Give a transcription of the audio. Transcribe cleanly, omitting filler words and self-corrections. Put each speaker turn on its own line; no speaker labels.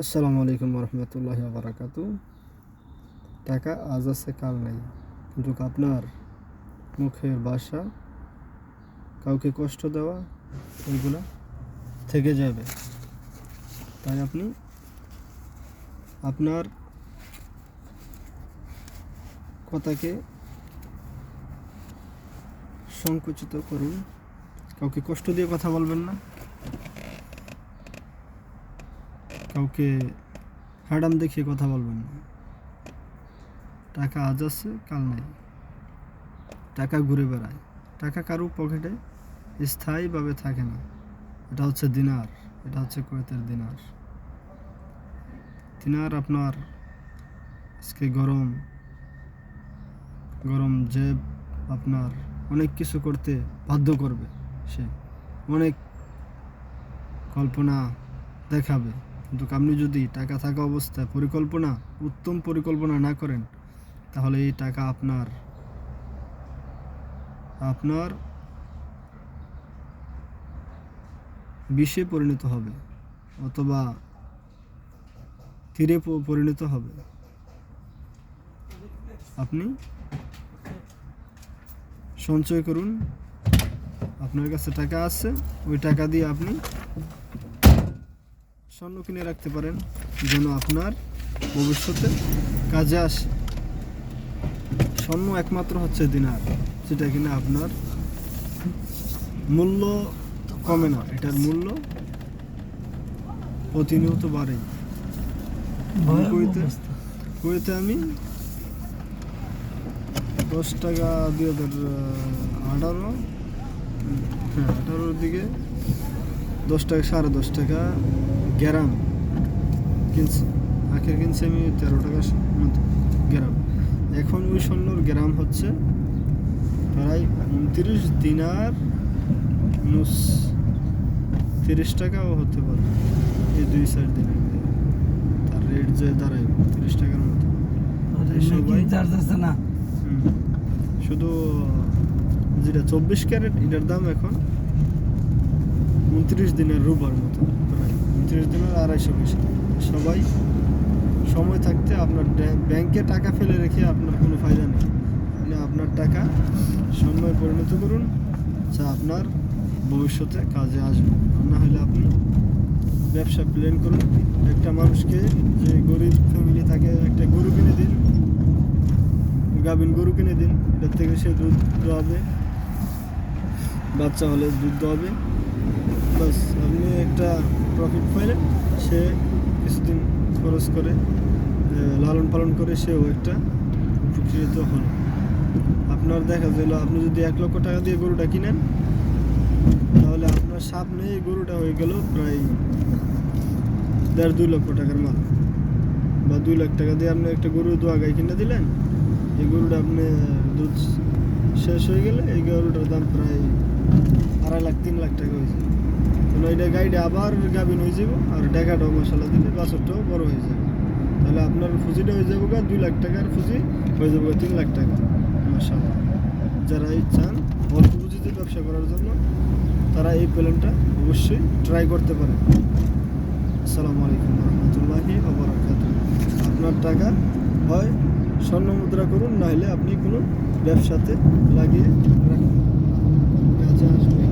আসসালামু আলাইকুম রহমতুল্লাহি ওয়া বারাকাতু। টাকা আজ আছে কাল নাই, কিন্তু আপনার মুখের ভাষা, কাউকে কষ্ট দেওয়া, এগুলা থেকে যাবে। তাই আপনি আপনার কথাকে সংকুচিত করুন। কাউকে কষ্ট দিয়ে কথা বলবেন না, কাউকে হারাম দেখিয়ে কথা বলবেন না। টাকা আজ আছে কাল নাই, টাকা ঘুরে বেড়ায়। টাকা কারো পকেটে স্থায়ীভাবে থাকে না। এটা হচ্ছে দিনার, এটা হচ্ছে কুয়েতের দিনার। দিনার আপনার আজকে গরম গরম যে আপনার অনেক কিছু করতে বাধ্য করবে, সে অনেক কল্পনা দেখাবে। কিন্তু আপনি যদি টাকা থাকা অবস্থায় উত্তম পরিকল্পনা না করেন, তাহলে এই টাকা আপনার বিষে পরিণত হবে অথবা তীরে পরিণত হবে। আপনি সঞ্চয় করুন। আপনার কাছে টাকা আছে, ওই টাকা দিয়ে আপনি স্বর্ণ কিনে রাখতে পারেন, যেন আপনার ভবিষ্যতে কাজে আসে। স্বর্ণ একমাত্র হচ্ছে দিনার, যেটা কিনা আপনার মূল্য কমে না, এটার মূল্য প্রতিনিয়ত বাড়ে। কুয়েতে আমি 10 টাকা 2018 দিকে 10 টাকা 10.5 টাকা গ্রাম কিনছি। আখের কিনছি আমি 13 টাকার মতো গ্রাম। এখন ওই স্বর্ণর গ্রাম হচ্ছে প্রায় 29 দিনার, 30 টাকাও হতে পারে। এই 2-4 দিনে তার রেট যে দাঁড়ায় 30 টাকার মতো। শুধু যেটা 24 ক্যারেট, এটার দাম এখন 29 দিনের রুবার মতো, প্রায় 29 দিনের 250 পয়সা। সবাই সময় থাকতে আপনার ব্যাংকে টাকা ফেলে রেখে আপনার কোনো ফায়দা নেই। মানে আপনার টাকা সময় পরিণত করুন, যা আপনার ভবিষ্যতে কাজে আসবে। না হলে আপনি ব্যবসা প্ল্যান করুন। একটা মানুষকে, যে গরিব ফ্যামিলি থাকে, একটা গরু কিনে দিন, গাভিন গরু কিনে দিন। এটার থেকে সে দুধ দোয়াবে, বাচ্চা হলে দুধ দোয়াবে। বাস, আপনি একটা প্রফিট পাইলেন। সে কিছুদিন খরচ করে লালন পালন করে সেও একটা উপকৃত হল। আপনার দেখা গেল, আপনি যদি 1 লক্ষ টাকা দিয়ে গরুটা কিনেন, তাহলে আপনার সামনে এই গরুটা হয়ে গেল প্রায় 1.5-2 লক্ষ টাকার মাল। বা 2 লাখ টাকা দিয়ে আপনি একটা গরু দোয়া গাই কিনে দিলেন। এই গরুটা আপনি দুধ শেষ হয়ে গেলে এই গরুটার দাম প্রায় 2.5 লাখ-3 লাখ টাকা হয়ে যাবে। কারণ এটা গাইডে আবার গাভিন হয়ে যাব, আর টাকাটাও মশলা দিলে বাছরটাও বড় হয়ে যাবে। তাহলে আপনার পুঁজিটা হয়ে যাবে 2 লাখ টাকার পুঁজি হয়ে যাবে 3 লাখ টাকা। মাশাআল্লাহ। যারা চান অল্প পুঁজিতে ব্যবসা করার জন্য, তারা এই প্ল্যানটা অবশ্যই ট্রাই করতে পারেন। আসসালামু আলাইকুম রহমতুল্লাহি ওয়া বারাকাতুহু। আপনার টাকা হয় স্বর্ণ মুদ্রা করুন, নাহলে আপনি কোনো ব্যবসাতে লাগিয়ে রাখুন, কাজে আসবে।